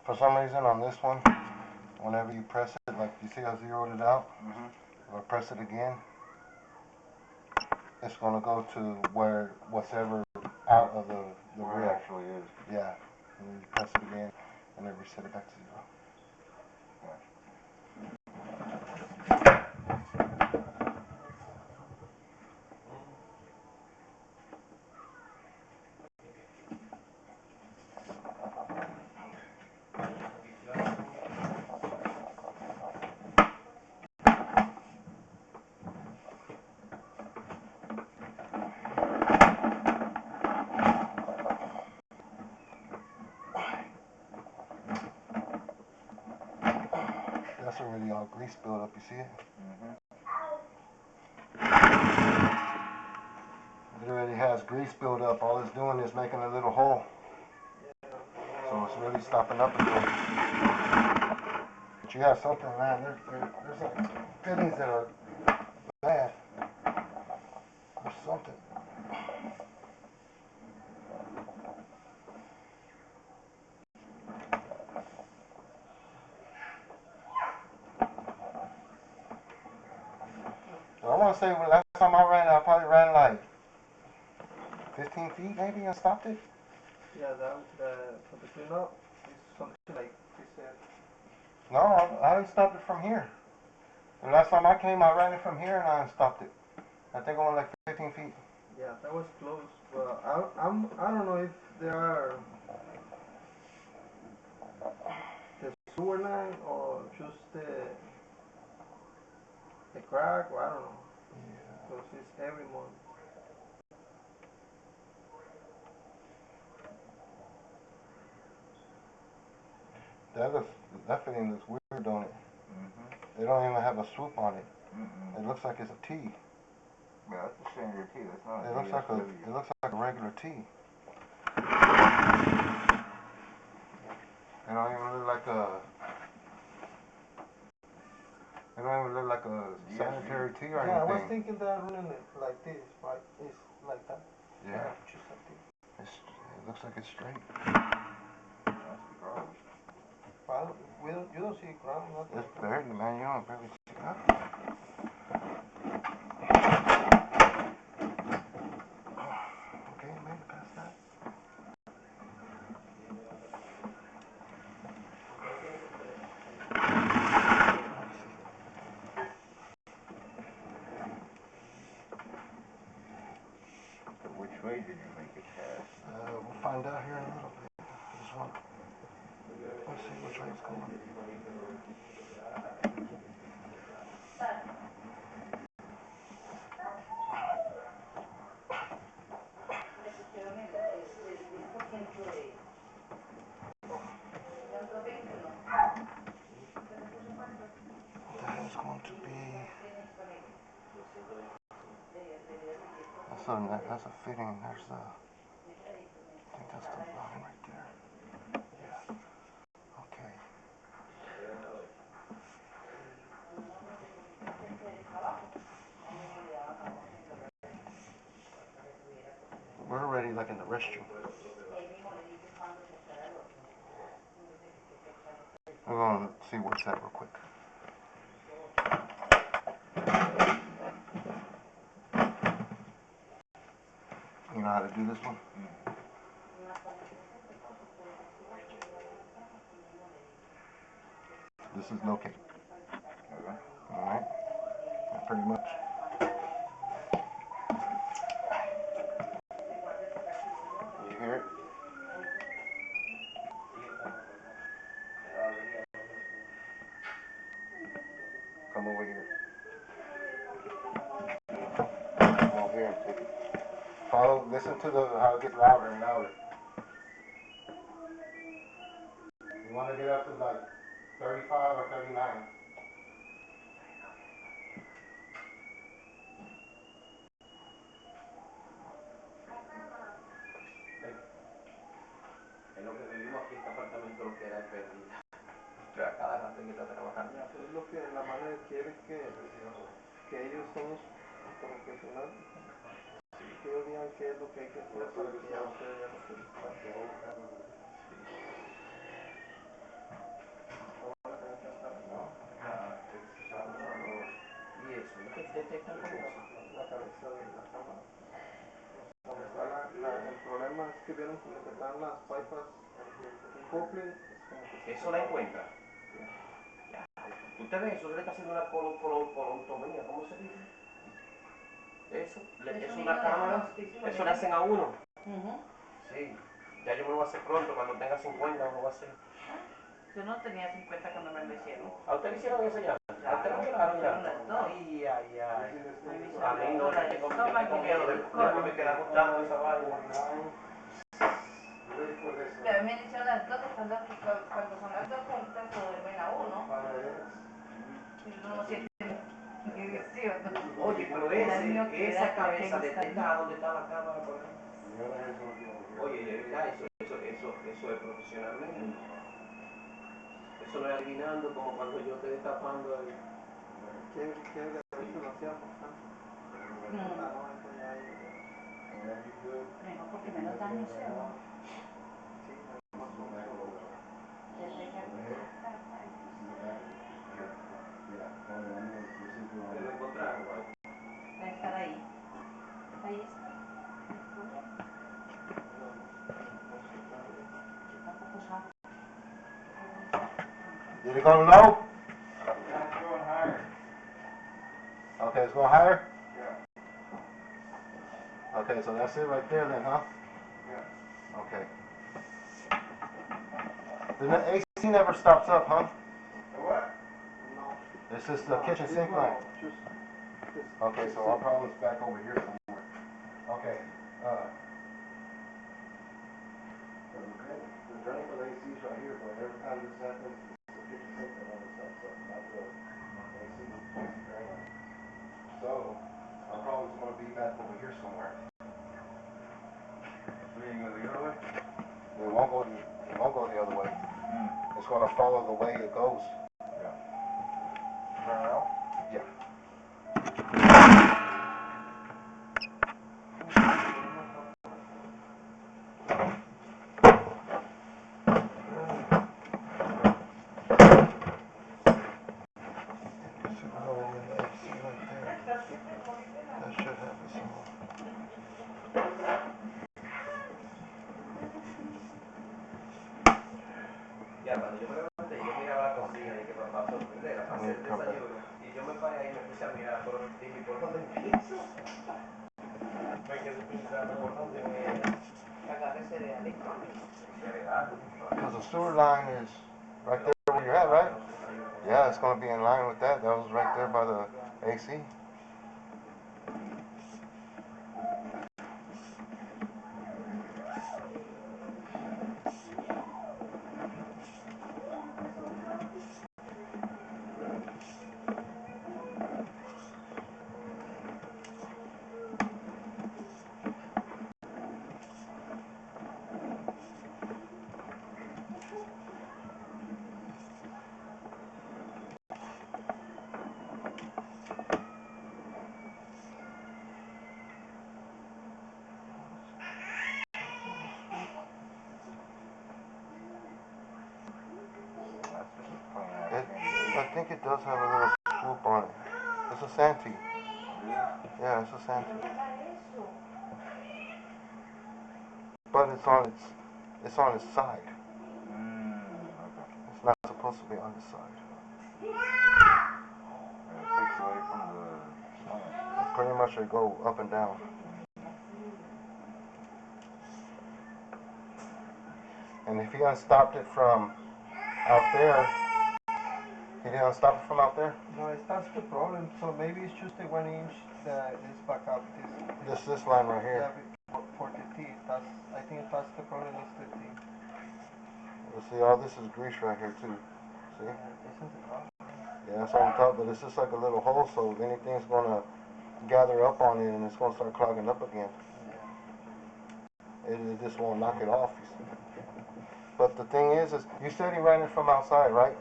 For some reason on this one, whenever you press it, like you see I zeroed it out, if I press it again, it's going to go to where whatever out of the where reel it actually is. Yeah, and then you press it again, and then reset it back to 0. That's already all grease built up, you see it? It already has grease built up. All it's doing is making a little hole. So it's really stopping up again. But you have something, man. There's some fittings that are bad. There's something. So I want to say, well, last time I ran, I probably ran like 15 feet maybe and stopped it. Yeah, for the cleanup, it's something like he said. No, I stopped it from here. The last time I came, I ran it from here and I stopped it. I think I went like 15 feet. Yeah, that was close. But I don't know if there are the sewer line or just the crack, or I don't know. Because it's every month. That fitting looks weird, don't it? They don't even have a swoop on it. It looks like it's a T. Yeah, that's a standard T. That's not a It looks like a regular T. It don't even look like a. It don't even look like a sanitary T or anything. Yeah, I was thinking that running it like this, right? It's like that. Yeah. Just like this. It looks like it's straight. That's the ground. Well, you don't see ground, nothing. It's barely, man. You don't barely see nothing. Okay, maybe past that. Which way did you make it pass? We'll find out here in a little bit. Let's see which way it's going. That is going to be. That's a fitting. There's a. I think that's the line right there. Yeah. Okay. We're already like in the restroom. We're going to see what's that real quick. You know how to do this one? This is locate. Okay. Alright? Pretty much. You hear it? Come over here. Come over here and take it. Follow, listen to how it gets louder and louder. You want to get up to like 35 or 39. En lo que vivimos aquí, este apartamento lo que era perdida. Pero cada rato hay que estar trabajando. Ya, pero es lo que la madre quiere que ellos son los profesionales. Que ellos digan qué es lo que hay que hacer para que ya ustedes ya no se distraigan. detectan como eso? La cabeza de la cámara. Donde está el problema es que vieron como que están las pipas, el coupling, es como que Eso la encuentra. Ya. Usted ve, eso le está haciendo una colontomía, ¿cómo se dice? Eso, es una cámara, eso le hacen a uno. Sí, ya yo me lo voy a hacer pronto, cuando tenga 50 me lo voy a hacer. Yo no tenía 50 cuando me lo hicieron. ¿A usted le hicieron eso ya? ¿A usted lo operaron ya? Ay, ay, ay. A mí no, yo tengo miedo después me queda gustando esa vaina. Pero me han dicho las dos, cuando son las dos juntas, lo duermen a uno. Y uno no siente ni sí o no. Oye, pero esa cabeza detecta dónde está la cámara por ahí. Oye, de verdad, eso es profesionalmente. Eso no es adivinando como cuando yo te destapando el... que a veces lo hacía bastante. No, eso ya hay. Mejor porque menos daño se va. Sí, más o menos. ¿Lo encontraron? Va a estar ahí. Ahí está. El problema. Yo tampoco sabe. Did it go low? Yeah, it's going higher. Okay, it's going higher? Yeah. Okay, so that's it right there then, huh? Yeah. Okay. The AC never stops up, huh? The what? No. It's just the kitchen sink line. Just Okay, so our problem's back over here somewhere. Okay. The drain for the AC is right here, but every time this happens, the kitchen sink line always stops up, not the AC drain line. So, our problem's gonna be back over here somewhere. So you go the other way? It won't go the other way. It's gonna follow the way it goes. Yeah. Turn around? Yeah. Ya, cuando yo me levanté, yo miraba la cocina y que papá sorprender, a hacer el desayuno. Y yo me paré ahí y me puse a mirar, pero dije, ¿por dónde empiezo? Me quedé pensando, ¿por dónde empiezo? Agarre cereal y come. Cereal. Because the sewer line is right there where you're at, right? Yeah, it's gonna be in line with that. That was right there by the AC. I think it does have a little swoop on it. It's a Santee. Yeah, it's a Santee. But it's on its side. Okay. It's not supposed to be on its side. And it takes away from the slant. Pretty much they go up and down. And if he unstopped it from out there, he didn't unstop it from out there? No, that's the problem. So maybe it's just the 1 inch that is back up. This line right here. Yeah, for the T. I think that's the problem. Is the T. You see, all this is grease right here too. See? This is the problem. Yeah, that's on top, but it's just like a little hole, so if anything's gonna gather up on it and it's gonna start clogging up again. Yeah. It just won't knock it off. But the thing is you said he ran it from outside, right?